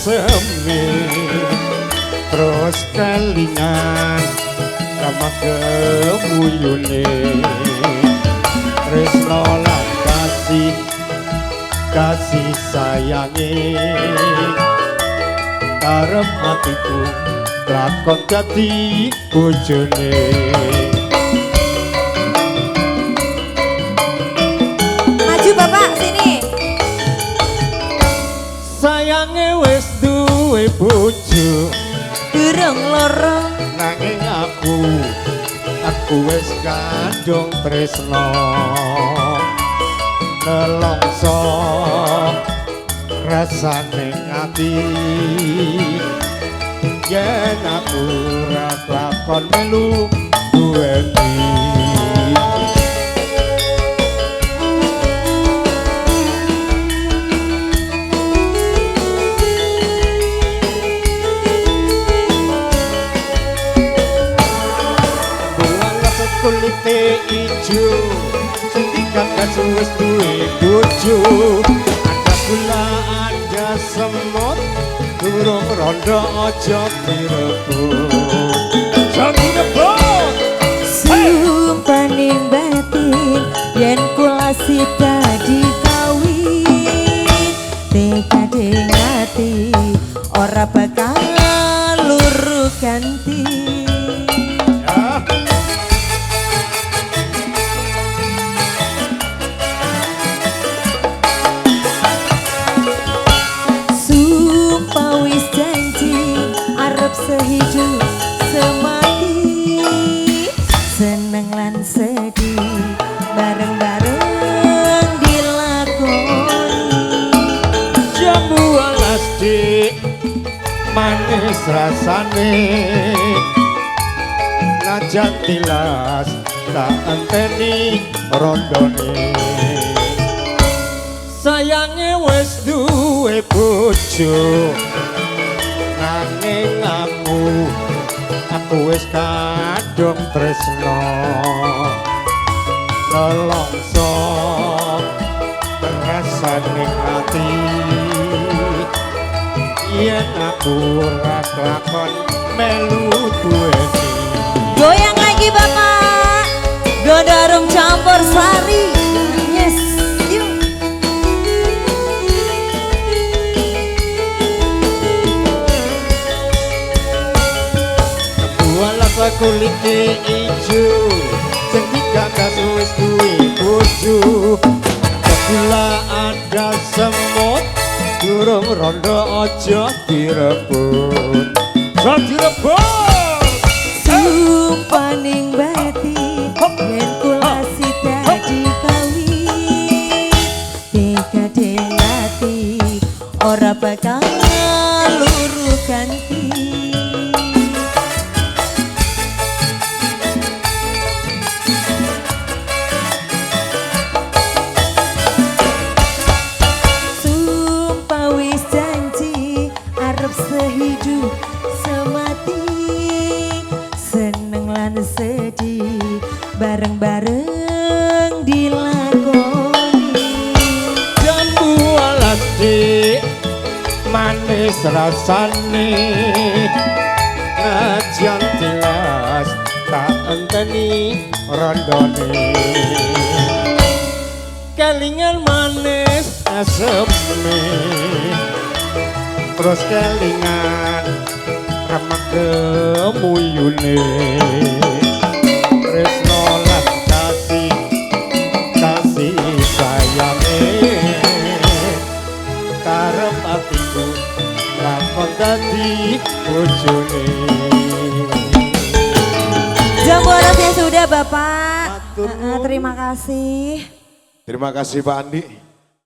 aseme terus kelingan sama kemuyune tresno lan kasih sayange karep atiku lakon dadi bojone. Maju Bapak sini. Sayange wis duwe bojo Durung loro nanging aku wis kandung tresno nelongso rasane ati yen aku ora lakon melu duweni. Kulite ijo setiap kasus wis duwe bojo ada gula ada semut durung rondo aja direbut sumpah ning batin yen kula sida dikawin tekade ngati ora bakal luru ganti. Sehidup semati seneng lan sedih bareng-bareng dilakoni. Jambu alas dik manis rasane najan tilas tak enteni rondone. Sayange wis duwe bojo nanging aku wis kadung tresno nelongso rasane ati yen aku ora lakon melu duweni. Goyang lagi Bapak Dodarung campur sari. Yes yuk. Walasa kulite ijo sing digagas wis duwe bojo gula ada semut durung rondo aja direbut sumpah ning batin yen kula sida dikawin tekade ngati ora bakal luru ganti. Sehidup semati seneng lan sedih bareng-bareng dilakoni. Jambu alas dik manis rasane najan tilas tak enteni rondone kelingan manis aseme terus kelingan remek kemuyune tresno lan kasih sayange karep atiku lakon dadi bojone. Jambu alasnya sudah Bapak. Terima kasih. Terima kasih Pak Andi.